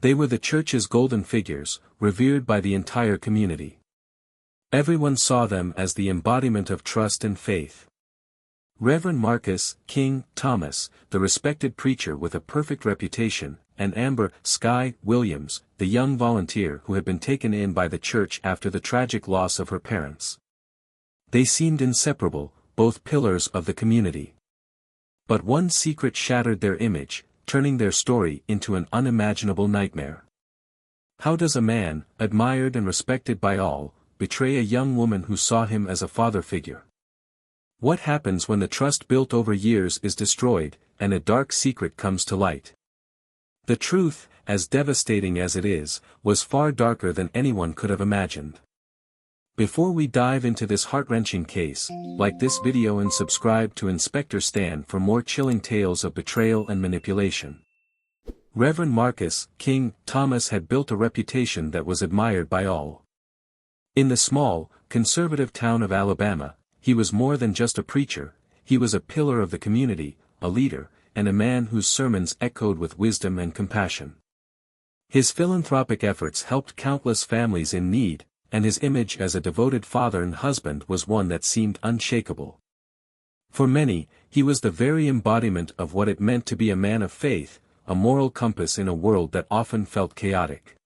They were the church's golden figures, revered by the entire community. Everyone saw them as the embodiment of trust and faith. Reverend Marcus King Thomas, the respected preacher with a perfect reputation, and Amber Sky Williams, the young volunteer who had been taken in by the church after the tragic loss of her parents. They seemed inseparable, both pillars of the community. But one secret shattered their image, turning their story into an unimaginable nightmare. How does a man, admired and respected by all, betray a young woman who saw him as a father figure? What happens when the trust built over years is destroyed, and a dark secret comes to light? The truth, as devastating as it is, was far darker than anyone could have imagined. Before we dive into this heart-wrenching case, like this video and subscribe to Inspector Stan for more chilling tales of betrayal and manipulation. Reverend Marcus King Thomas had built a reputation that was admired by all. In the small, conservative town of Alabama, he was more than just a preacher, he was a pillar of the community, a leader, and a man whose sermons echoed with wisdom and compassion. His philanthropic efforts helped countless families in need, and his image as a devoted father and husband was one that seemed unshakable. For many, he was the very embodiment of what it meant to be a man of faith, a moral compass in a world that often felt chaotic.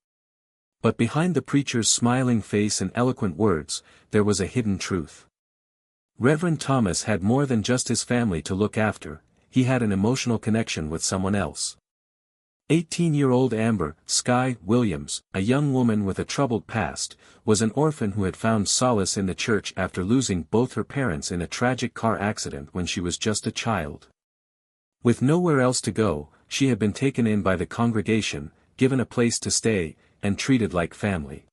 But behind the preacher's smiling face and eloquent words, there was a hidden truth. Reverend Thomas had more than just his family to look after, he had an emotional connection with someone else. 18-year-old Amber Sky Williams, a young woman with a troubled past, was an orphan who had found solace in the church after losing both her parents in a tragic car accident when she was just a child. With nowhere else to go, she had been taken in by the congregation, given a place to stay, and treated like family.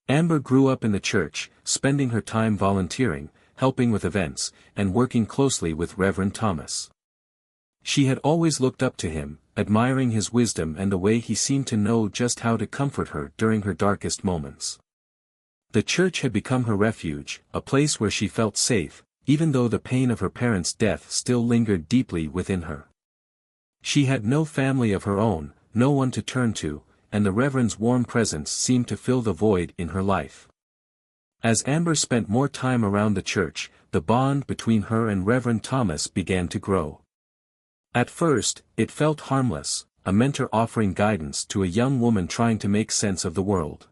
Amber grew up in the church, spending her time volunteering, helping with events, and working closely with Reverend Thomas. She had always looked up to him, admiring his wisdom and the way he seemed to know just how to comfort her during her darkest moments. The church had become her refuge, a place where she felt safe, even though the pain of her parents' death still lingered deeply within her. She had no family of her own, no one to turn to, and the Reverend's warm presence seemed to fill the void in her life. As Amber spent more time around the church, the bond between her and Reverend Thomas began to grow. At first, it felt harmless, a mentor offering guidance to a young woman trying to make sense of the world.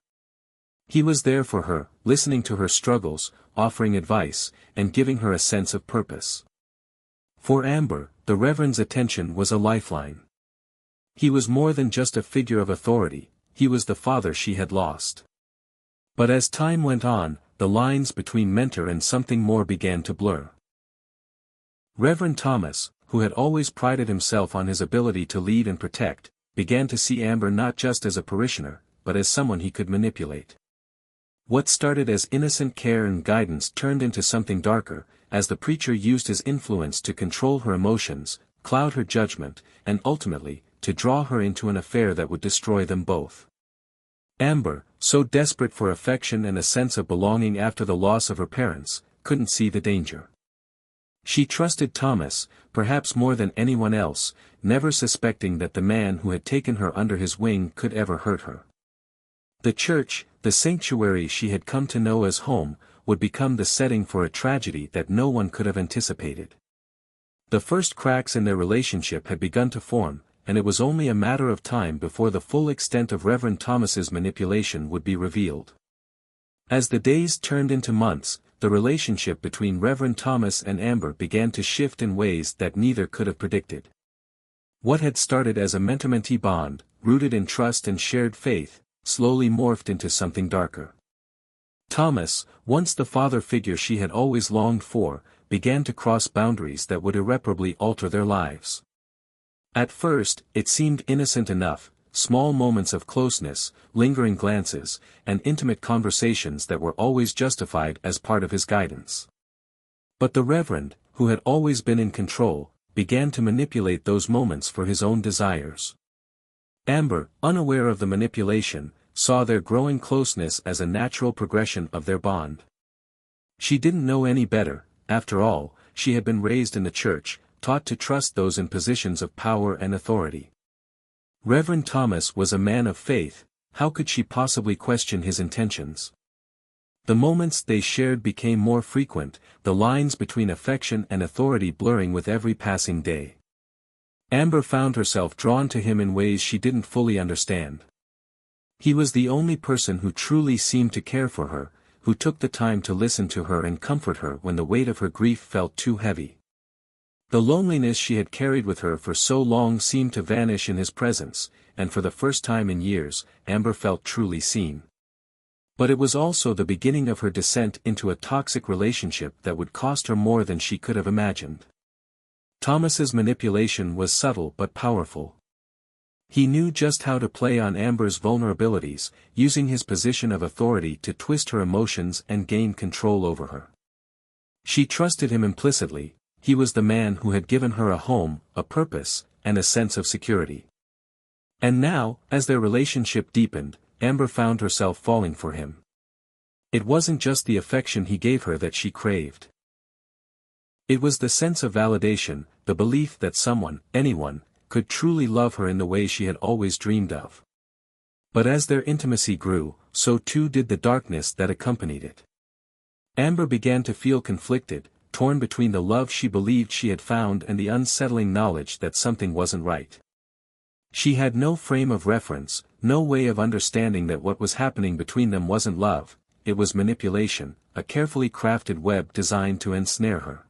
He was there for her, listening to her struggles, offering advice, and giving her a sense of purpose. For Amber, the Reverend's attention was a lifeline. He was more than just a figure of authority, he was the father she had lost. But as time went on, the lines between mentor and something more began to blur. Reverend Thomas, who had always prided himself on his ability to lead and protect, began to see Amber not just as a parishioner, but as someone he could manipulate. What started as innocent care and guidance turned into something darker, as the preacher used his influence to control her emotions, cloud her judgment, and ultimately, to draw her into an affair that would destroy them both. Amber, so desperate for affection and a sense of belonging after the loss of her parents, couldn't see the danger. She trusted Thomas, perhaps more than anyone else, never suspecting that the man who had taken her under his wing could ever hurt her. The church, the sanctuary she had come to know as home, would become the setting for a tragedy that no one could have anticipated. The first cracks in their relationship had begun to form, and it was only a matter of time before the full extent of Reverend Thomas's manipulation would be revealed. As the days turned into months, the relationship between Reverend Thomas and Amber began to shift in ways that neither could have predicted. What had started as a mentor-mentee bond, rooted in trust and shared faith, slowly morphed into something darker. Thomas, once the father figure she had always longed for, began to cross boundaries that would irreparably alter their lives. At first, it seemed innocent enough, small moments of closeness, lingering glances, and intimate conversations that were always justified as part of his guidance. But the Reverend, who had always been in control, began to manipulate those moments for his own desires. Amber, unaware of the manipulation, saw their growing closeness as a natural progression of their bond. She didn't know any better, after all, she had been raised in the church, taught to trust those in positions of power and authority. Reverend Thomas was a man of faith, how could she possibly question his intentions? The moments they shared became more frequent, the lines between affection and authority blurring with every passing day. Amber found herself drawn to him in ways she didn't fully understand. He was the only person who truly seemed to care for her, who took the time to listen to her and comfort her when the weight of her grief felt too heavy. The loneliness she had carried with her for so long seemed to vanish in his presence, and for the first time in years, Amber felt truly seen. But it was also the beginning of her descent into a toxic relationship that would cost her more than she could have imagined. Thomas's manipulation was subtle but powerful. He knew just how to play on Amber's vulnerabilities, using his position of authority to twist her emotions and gain control over her. She trusted him implicitly. He was the man who had given her a home, a purpose, and a sense of security. And now, as their relationship deepened, Amber found herself falling for him. It wasn't just the affection he gave her that she craved. It was the sense of validation, the belief that someone, anyone, could truly love her in the way she had always dreamed of. But as their intimacy grew, so too did the darkness that accompanied it. Amber began to feel conflicted, torn between the love she believed she had found and the unsettling knowledge that something wasn't right. She had no frame of reference, no way of understanding that what was happening between them wasn't love, it was manipulation, a carefully crafted web designed to ensnare her.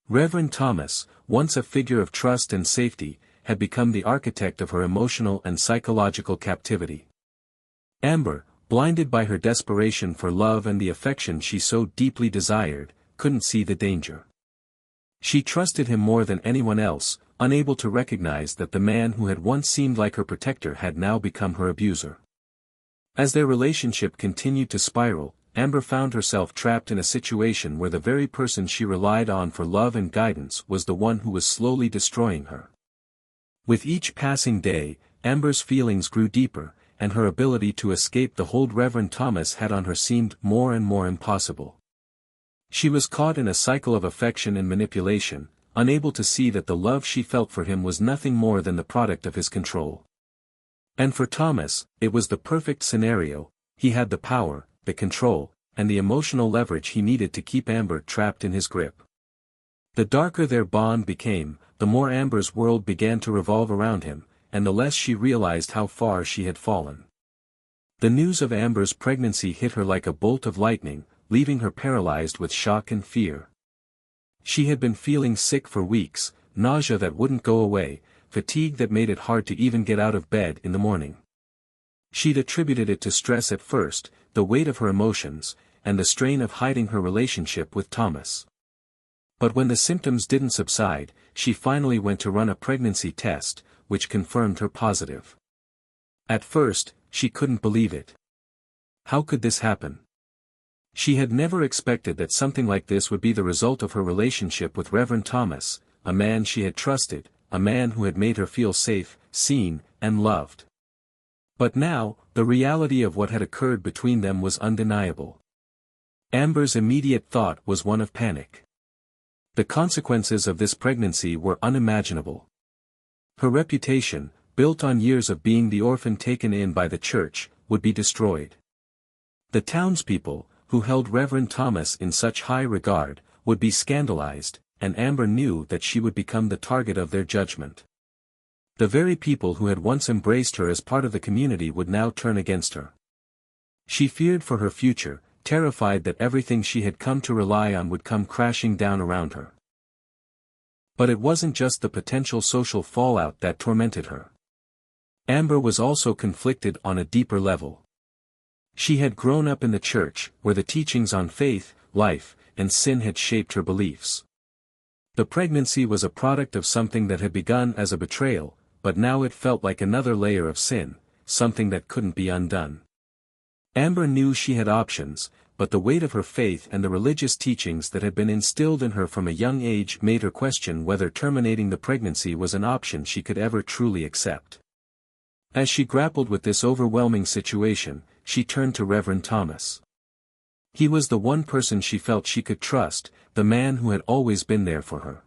Reverend Thomas, once a figure of trust and safety, had become the architect of her emotional and psychological captivity. Amber, blinded by her desperation for love and the affection she so deeply desired, couldn't see the danger. She trusted him more than anyone else, unable to recognize that the man who had once seemed like her protector had now become her abuser. As their relationship continued to spiral, Amber found herself trapped in a situation where the very person she relied on for love and guidance was the one who was slowly destroying her. With each passing day, Amber's feelings grew deeper, and her ability to escape the hold Reverend Thomas had on her seemed more and more impossible. She was caught in a cycle of affection and manipulation, unable to see that the love she felt for him was nothing more than the product of his control. And for Thomas, it was the perfect scenario. He had the power, the control, and the emotional leverage he needed to keep Amber trapped in his grip. The darker their bond became, the more Amber's world began to revolve around him, and the less she realized how far she had fallen. The news of Amber's pregnancy hit her like a bolt of lightning, leaving her paralyzed with shock and fear. She had been feeling sick for weeks, nausea that wouldn't go away, fatigue that made it hard to even get out of bed in the morning. She'd attributed it to stress at first, the weight of her emotions, and the strain of hiding her relationship with Thomas. But when the symptoms didn't subside, she finally went to run a pregnancy test, which confirmed her positive. At first, she couldn't believe it. How could this happen? She had never expected that something like this would be the result of her relationship with Reverend Thomas, a man she had trusted, a man who had made her feel safe, seen, and loved. But now, the reality of what had occurred between them was undeniable. Amber's immediate thought was one of panic. The consequences of this pregnancy were unimaginable. Her reputation, built on years of being the orphan taken in by the church, would be destroyed. The townspeople, who held Reverend Thomas in such high regard, would be scandalized, and Amber knew that she would become the target of their judgment. The very people who had once embraced her as part of the community would now turn against her. She feared for her future, terrified that everything she had come to rely on would come crashing down around her. But it wasn't just the potential social fallout that tormented her. Amber was also conflicted on a deeper level. She had grown up in the church, where the teachings on faith, life, and sin had shaped her beliefs. The pregnancy was a product of something that had begun as a betrayal, but now it felt like another layer of sin, something that couldn't be undone. Amber knew she had options, but the weight of her faith and the religious teachings that had been instilled in her from a young age made her question whether terminating the pregnancy was an option she could ever truly accept. As she grappled with this overwhelming situation, she turned to Reverend Thomas. He was the one person she felt she could trust, the man who had always been there for her.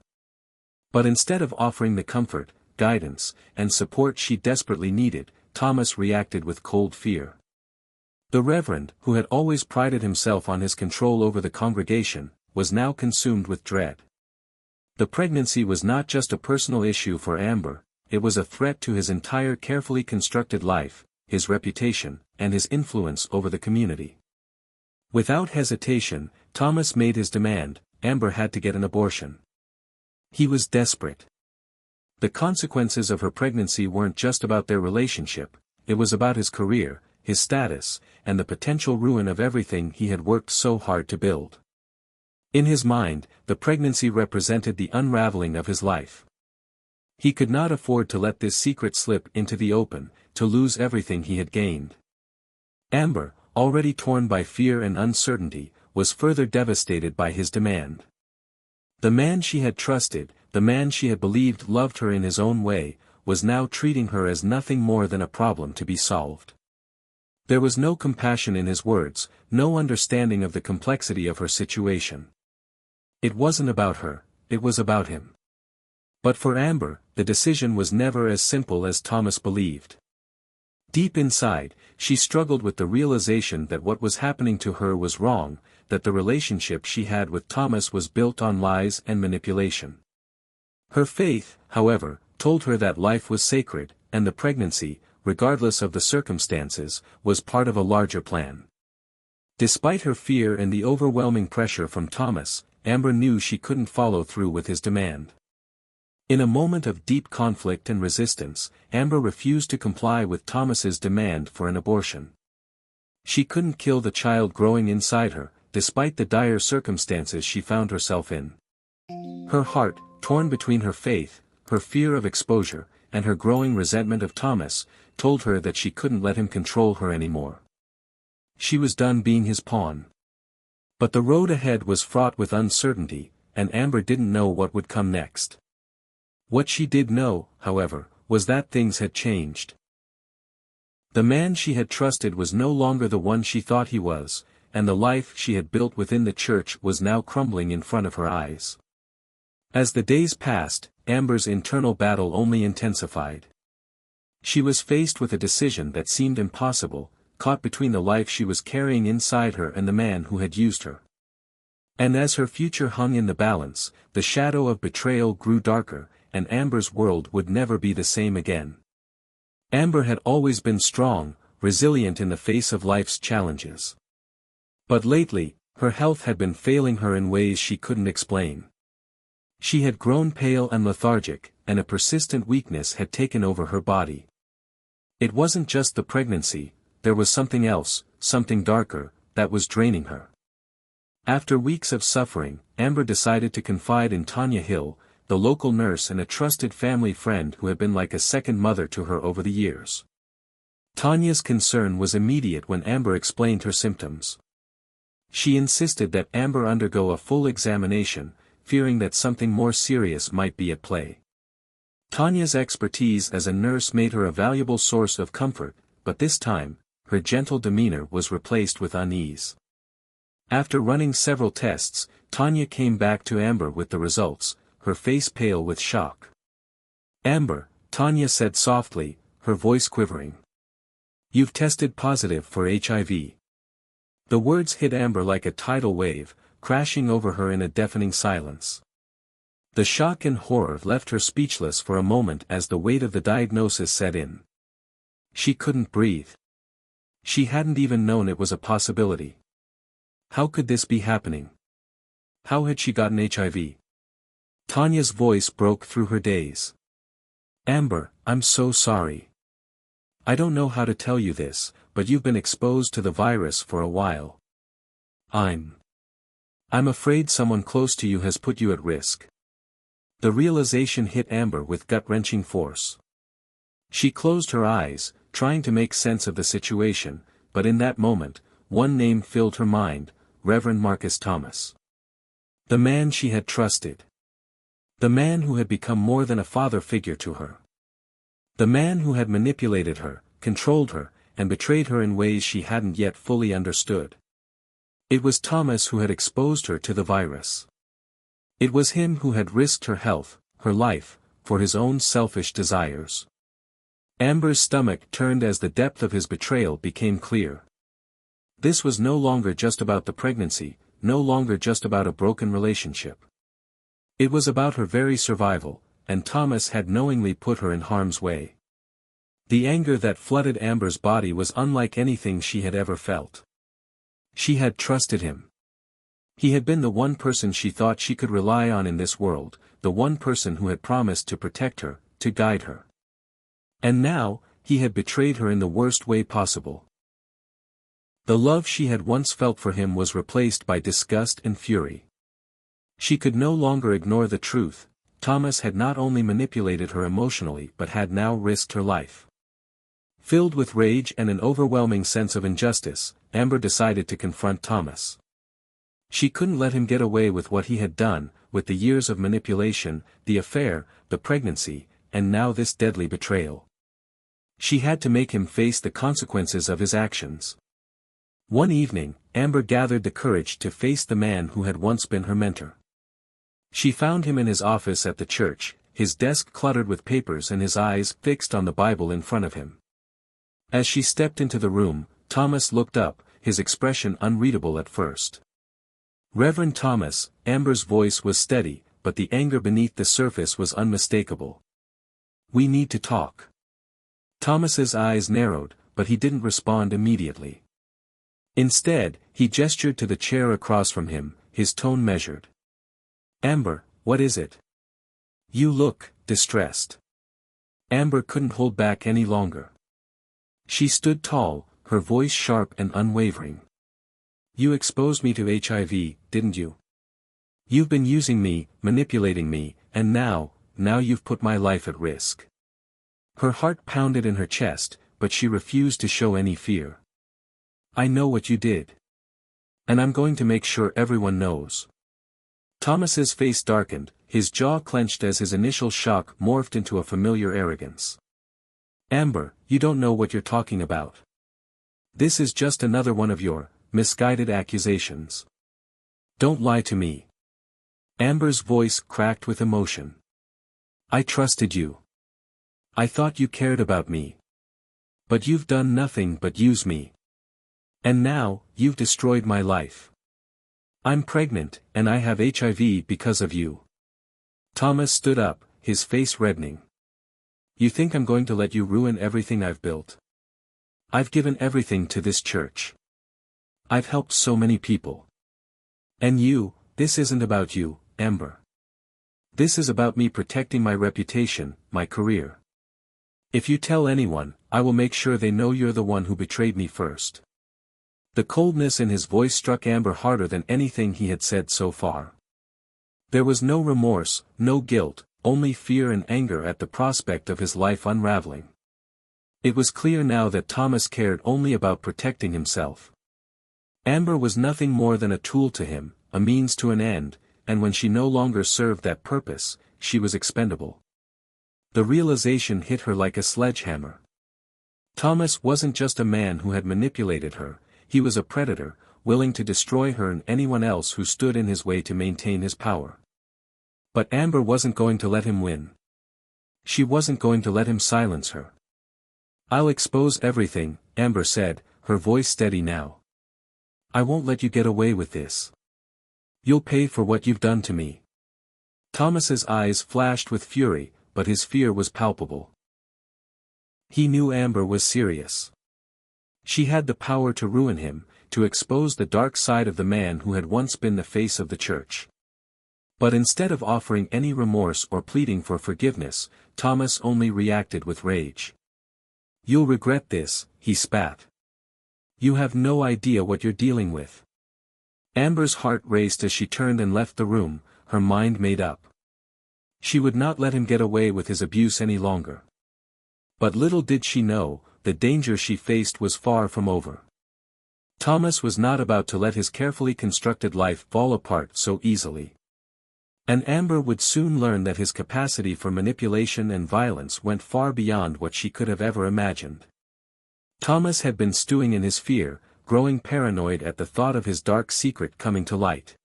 But instead of offering the comfort, guidance, and support she desperately needed, Thomas reacted with cold fear. The Reverend, who had always prided himself on his control over the congregation, was now consumed with dread. The pregnancy was not just a personal issue for Amber, it was a threat to his entire carefully constructed life, his reputation, and his influence over the community. Without hesitation, Thomas made his demand: Amber had to get an abortion. He was desperate. The consequences of her pregnancy weren't just about their relationship, it was about his career, his status, and the potential ruin of everything he had worked so hard to build. In his mind, the pregnancy represented the unraveling of his life. He could not afford to let this secret slip into the open, to lose everything he had gained. Amber, already torn by fear and uncertainty, was further devastated by his demand. The man she had trusted, the man she had believed loved her in his own way, was now treating her as nothing more than a problem to be solved. There was no compassion in his words, no understanding of the complexity of her situation. It wasn't about her, it was about him. But for Amber, the decision was never as simple as Thomas believed. Deep inside, she struggled with the realization that what was happening to her was wrong, that the relationship she had with Thomas was built on lies and manipulation. Her faith, however, told her that life was sacred, and the pregnancy, regardless of the circumstances, was part of a larger plan. Despite her fear and the overwhelming pressure from Thomas, Amber knew she couldn't follow through with his demand. In a moment of deep conflict and resistance, Amber refused to comply with Thomas's demand for an abortion. She couldn't kill the child growing inside her, despite the dire circumstances she found herself in. Her heart, torn between her faith, her fear of exposure, and her growing resentment of Thomas, told her that she couldn't let him control her anymore. She was done being his pawn. But the road ahead was fraught with uncertainty, and Amber didn't know what would come next. What she did know, however, was that things had changed. The man she had trusted was no longer the one she thought he was, and the life she had built within the church was now crumbling in front of her eyes. As the days passed, Amber's internal battle only intensified. She was faced with a decision that seemed impossible, caught between the life she was carrying inside her and the man who had used her. And as her future hung in the balance, the shadow of betrayal grew darker, and Amber's world would never be the same again. Amber had always been strong, resilient in the face of life's challenges. But lately, her health had been failing her in ways she couldn't explain. She had grown pale and lethargic, and a persistent weakness had taken over her body. It wasn't just the pregnancy, there was something else, something darker, that was draining her. After weeks of suffering, Amber decided to confide in Tanya Hill, the local nurse and a trusted family friend who had been like a second mother to her over the years. Tanya's concern was immediate when Amber explained her symptoms. She insisted that Amber undergo a full examination, fearing that something more serious might be at play. Tanya's expertise as a nurse made her a valuable source of comfort, but this time, her gentle demeanor was replaced with unease. After running several tests, Tanya came back to Amber with the results, her face pale with shock. "Amber," Tanya said softly, her voice quivering. "You've tested positive for HIV." The words hit Amber like a tidal wave, crashing over her in a deafening silence. The shock and horror left her speechless for a moment as the weight of the diagnosis set in. She couldn't breathe. She hadn't even known it was a possibility. How could this be happening? How had she gotten HIV? Tanya's voice broke through her daze. "Amber, I'm so sorry. I don't know how to tell you this, but you've been exposed to the virus for a while. I'm afraid someone close to you has put you at risk." The realization hit Amber with gut-wrenching force. She closed her eyes, trying to make sense of the situation, but in that moment, one name filled her mind: Reverend Marcus Thomas. The man she had trusted. The man who had become more than a father figure to her. The man who had manipulated her, controlled her, and betrayed her in ways she hadn't yet fully understood. It was Thomas who had exposed her to the virus. It was him who had risked her health, her life, for his own selfish desires. Amber's stomach turned as the depth of his betrayal became clear. This was no longer just about the pregnancy, no longer just about a broken relationship. It was about her very survival, and Thomas had knowingly put her in harm's way. The anger that flooded Amber's body was unlike anything she had ever felt. She had trusted him. He had been the one person she thought she could rely on in this world, the one person who had promised to protect her, to guide her. And now, he had betrayed her in the worst way possible. The love she had once felt for him was replaced by disgust and fury. She could no longer ignore the truth. Thomas had not only manipulated her emotionally but had now risked her life. Filled with rage and an overwhelming sense of injustice, Amber decided to confront Thomas. She couldn't let him get away with what he had done, with the years of manipulation, the affair, the pregnancy, and now this deadly betrayal. She had to make him face the consequences of his actions. One evening, Amber gathered the courage to face the man who had once been her mentor. She found him in his office at the church, his desk cluttered with papers and his eyes fixed on the Bible in front of him. As she stepped into the room, Thomas looked up, his expression unreadable at first. "Reverend Thomas," Amber's voice was steady, but the anger beneath the surface was unmistakable. "We need to talk." Thomas's eyes narrowed, but he didn't respond immediately. Instead, he gestured to the chair across from him, his tone measured. "Amber, what is it? You look distressed." Amber couldn't hold back any longer. She stood tall, her voice sharp and unwavering. "You exposed me to HIV, didn't you? You've been using me, manipulating me, and now you've put my life at risk." Her heart pounded in her chest, but she refused to show any fear. "I know what you did. And I'm going to make sure everyone knows." Thomas's face darkened, his jaw clenched as his initial shock morphed into a familiar arrogance. "Amber, you don't know what you're talking about. This is just another one of your misguided accusations. Don't lie to me." Amber's voice cracked with emotion. "I trusted you. I thought you cared about me. But you've done nothing but use me. And now, you've destroyed my life. I'm pregnant, and I have HIV because of you." Thomas stood up, his face reddening. "You think I'm going to let you ruin everything I've built? I've given everything to this church. I've helped so many people. And this isn't about you, Amber. This is about me protecting my reputation, my career. If you tell anyone, I will make sure they know you're the one who betrayed me first." The coldness in his voice struck Amber harder than anything he had said so far. There was no remorse, no guilt, only fear and anger at the prospect of his life unraveling. It was clear now that Thomas cared only about protecting himself. Amber was nothing more than a tool to him, a means to an end, and when she no longer served that purpose, she was expendable. The realization hit her like a sledgehammer. Thomas wasn't just a man who had manipulated her, he was a predator, willing to destroy her and anyone else who stood in his way to maintain his power. But Amber wasn't going to let him win. She wasn't going to let him silence her. "I'll expose everything," Amber said, her voice steady now. "I won't let you get away with this. You'll pay for what you've done to me." Thomas's eyes flashed with fury, but his fear was palpable. He knew Amber was serious. She had the power to ruin him, to expose the dark side of the man who had once been the face of the church. But instead of offering any remorse or pleading for forgiveness, Thomas only reacted with rage. "You'll regret this," he spat. "You have no idea what you're dealing with." Amber's heart raced as she turned and left the room, her mind made up. She would not let him get away with his abuse any longer. But little did she know, the danger she faced was far from over. Thomas was not about to let his carefully constructed life fall apart so easily. And Amber would soon learn that his capacity for manipulation and violence went far beyond what she could have ever imagined. Thomas had been stewing in his fear, growing paranoid at the thought of his dark secret coming to light.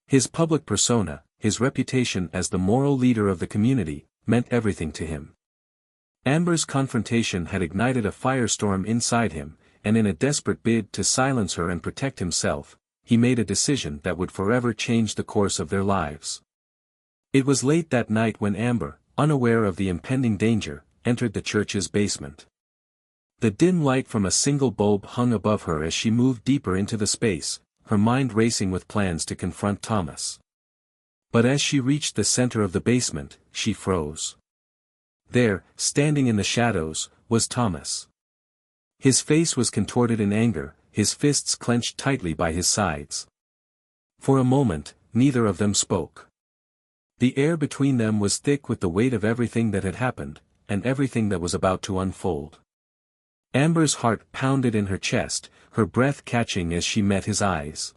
His public persona, his reputation as the moral leader of the community, meant everything to him. Amber's confrontation had ignited a firestorm inside him, and in a desperate bid to silence her and protect himself, he made a decision that would forever change the course of their lives. It was late that night when Amber, unaware of the impending danger, entered the church's basement. The dim light from a single bulb hung above her as she moved deeper into the space, her mind racing with plans to confront Thomas. But as she reached the center of the basement, she froze. There, standing in the shadows, was Thomas. His face was contorted in anger, his fists clenched tightly by his sides. For a moment, neither of them spoke. The air between them was thick with the weight of everything that had happened, and everything that was about to unfold. Amber's heart pounded in her chest, her breath catching as she met his eyes.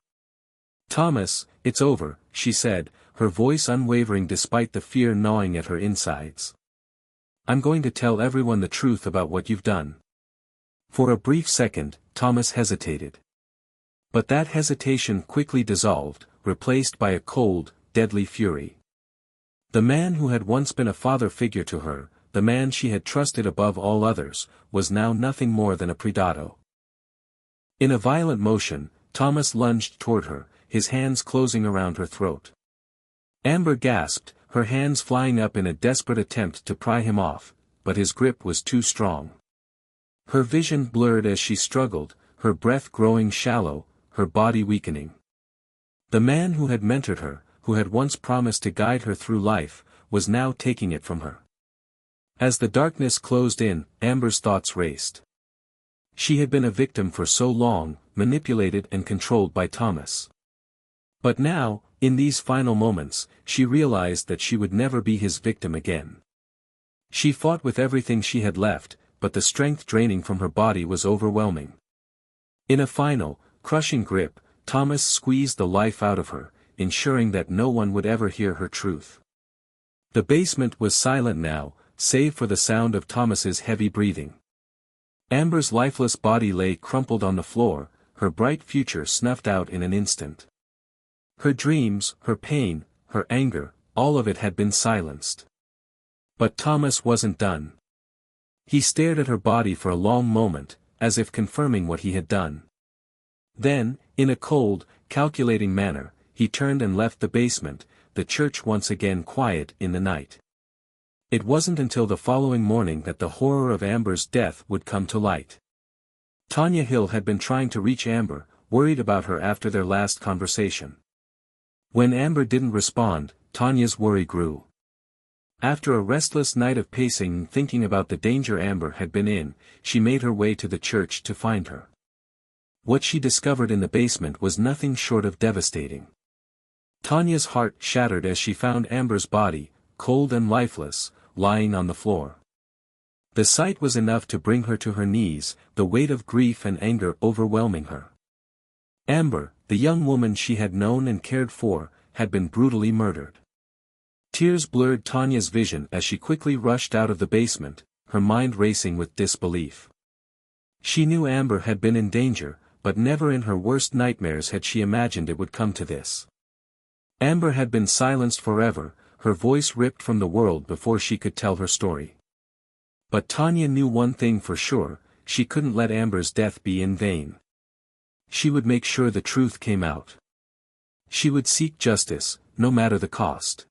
"Thomas, it's over," she said, her voice unwavering despite the fear gnawing at her insides. "I'm going to tell everyone the truth about what you've done." For a brief second, Thomas hesitated. But that hesitation quickly dissolved, replaced by a cold, deadly fury. The man who had once been a father figure to her, the man she had trusted above all others, was now nothing more than a predato. In a violent motion, Thomas lunged toward her, his hands closing around her throat. Amber gasped, her hands flying up in a desperate attempt to pry him off, but his grip was too strong. Her vision blurred as she struggled, her breath growing shallow, her body weakening. The man who had mentored her, who had once promised to guide her through life, was now taking it from her. As the darkness closed in, Amber's thoughts raced. She had been a victim for so long, manipulated and controlled by Thomas. But now, in these final moments, she realized that she would never be his victim again. She fought with everything she had left, but the strength draining from her body was overwhelming. In a final, crushing grip, Thomas squeezed the life out of her, ensuring that no one would ever hear her truth. The basement was silent now, save for the sound of Thomas's heavy breathing. Amber's lifeless body lay crumpled on the floor, her bright future snuffed out in an instant. Her dreams, her pain, her anger, all of it had been silenced. But Thomas wasn't done. He stared at her body for a long moment, as if confirming what he had done. Then, in a cold, calculating manner, he turned and left the basement, the church once again quiet in the night. It wasn't until the following morning that the horror of Amber's death would come to light. Tanya Hill had been trying to reach Amber, worried about her after their last conversation. When Amber didn't respond, Tanya's worry grew. After a restless night of pacing and thinking about the danger Amber had been in, she made her way to the church to find her. What she discovered in the basement was nothing short of devastating. Tanya's heart shattered as she found Amber's body, cold and lifeless, lying on the floor. The sight was enough to bring her to her knees, the weight of grief and anger overwhelming her. Amber, the young woman she had known and cared for, had been brutally murdered. Tears blurred Tanya's vision as she quickly rushed out of the basement, her mind racing with disbelief. She knew Amber had been in danger, but never in her worst nightmares had she imagined it would come to this. Amber had been silenced forever, her voice ripped from the world before she could tell her story. But Tanya knew one thing for sure, she couldn't let Amber's death be in vain. She would make sure the truth came out. She would seek justice, no matter the cost.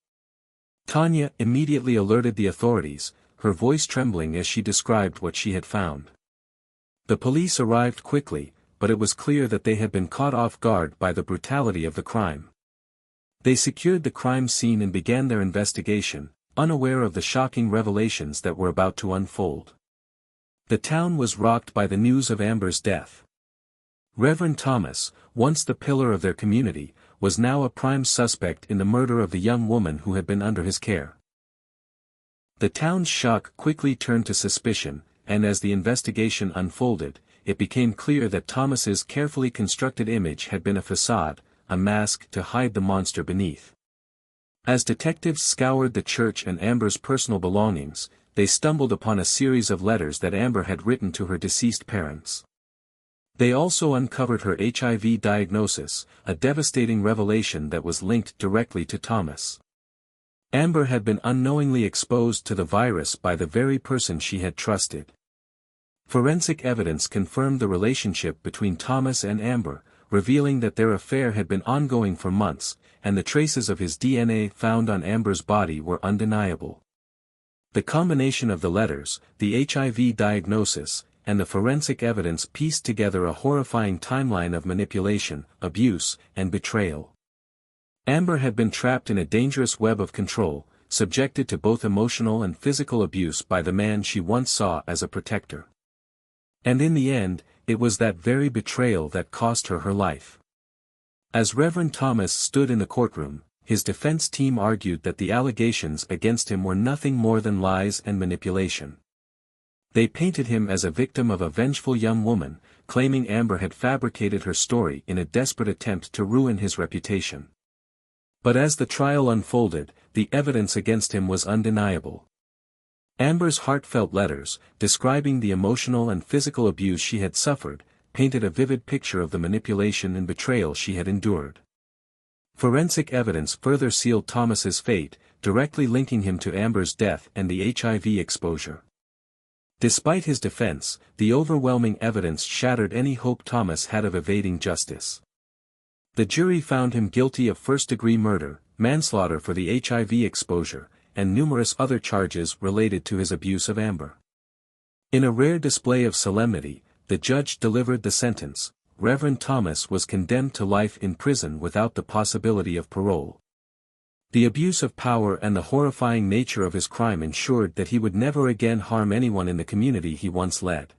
Tanya immediately alerted the authorities, her voice trembling as she described what she had found. The police arrived quickly, but it was clear that they had been caught off guard by the brutality of the crime. They secured the crime scene and began their investigation, unaware of the shocking revelations that were about to unfold. The town was rocked by the news of Amber's death. Reverend Thomas, once the pillar of their community, was now a prime suspect in the murder of the young woman who had been under his care. The town's shock quickly turned to suspicion, and as the investigation unfolded, it became clear that Thomas's carefully constructed image had been a facade, a mask to hide the monster beneath. As detectives scoured the church and Amber's personal belongings, they stumbled upon a series of letters that Amber had written to her deceased parents. They also uncovered her HIV diagnosis, a devastating revelation that was linked directly to Thomas. Amber had been unknowingly exposed to the virus by the very person she had trusted. Forensic evidence confirmed the relationship between Thomas and Amber, revealing that their affair had been ongoing for months, and the traces of his DNA found on Amber's body were undeniable. The combination of the letters, the HIV diagnosis, and the forensic evidence pieced together a horrifying timeline of manipulation, abuse, and betrayal. Amber had been trapped in a dangerous web of control, subjected to both emotional and physical abuse by the man she once saw as a protector. And in the end, it was that very betrayal that cost her her life. As Reverend Thomas stood in the courtroom, his defense team argued that the allegations against him were nothing more than lies and manipulation. They painted him as a victim of a vengeful young woman, claiming Amber had fabricated her story in a desperate attempt to ruin his reputation. But as the trial unfolded, the evidence against him was undeniable. Amber's heartfelt letters, describing the emotional and physical abuse she had suffered, painted a vivid picture of the manipulation and betrayal she had endured. Forensic evidence further sealed Thomas's fate, directly linking him to Amber's death and the HIV exposure. Despite his defense, the overwhelming evidence shattered any hope Thomas had of evading justice. The jury found him guilty of first-degree murder, manslaughter for the HIV exposure, and numerous other charges related to his abuse of Amber. In a rare display of solemnity, the judge delivered the sentence. Reverend Thomas was condemned to life in prison without the possibility of parole. The abuse of power and the horrifying nature of his crime ensured that he would never again harm anyone in the community he once led.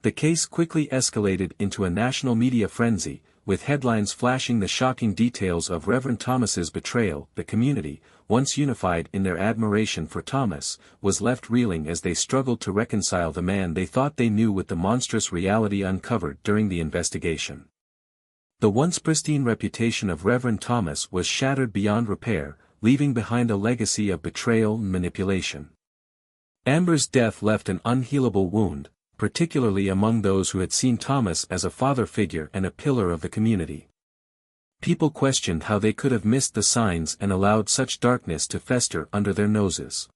The case quickly escalated into a national media frenzy, with headlines flashing the shocking details of Reverend Thomas's betrayal. The community, once unified in their admiration for Thomas, was left reeling as they struggled to reconcile the man they thought they knew with the monstrous reality uncovered during the investigation. The once pristine reputation of Reverend Thomas was shattered beyond repair, leaving behind a legacy of betrayal and manipulation. Amber's death left an unhealable wound, particularly among those who had seen Thomas as a father figure and a pillar of the community. People questioned how they could have missed the signs and allowed such darkness to fester under their noses.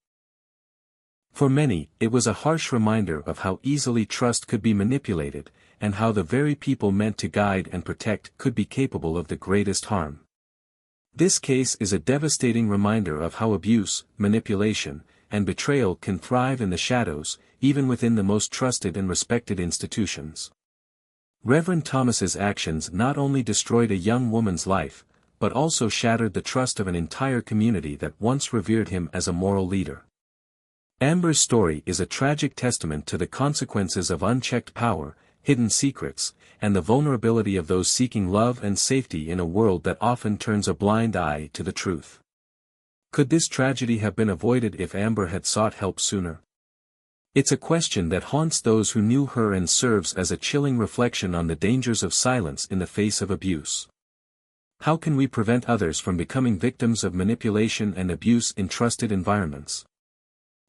For many, it was a harsh reminder of how easily trust could be manipulated, and how the very people meant to guide and protect could be capable of the greatest harm. This case is a devastating reminder of how abuse, manipulation, and betrayal can thrive in the shadows, even within the most trusted and respected institutions. Reverend Thomas's actions not only destroyed a young woman's life, but also shattered the trust of an entire community that once revered him as a moral leader. Amber's story is a tragic testament to the consequences of unchecked power, hidden secrets, and the vulnerability of those seeking love and safety in a world that often turns a blind eye to the truth. Could this tragedy have been avoided if Amber had sought help sooner? It's a question that haunts those who knew her and serves as a chilling reflection on the dangers of silence in the face of abuse. How can we prevent others from becoming victims of manipulation and abuse in trusted environments?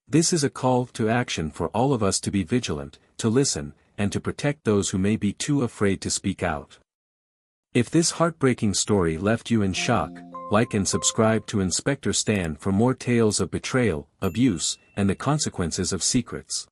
This is a call to action for all of us to be vigilant, to listen, and to protect those who may be too afraid to speak out. If this heartbreaking story left you in shock, like and subscribe to Inspector Stan for more tales of betrayal, abuse, and the consequences of secrets.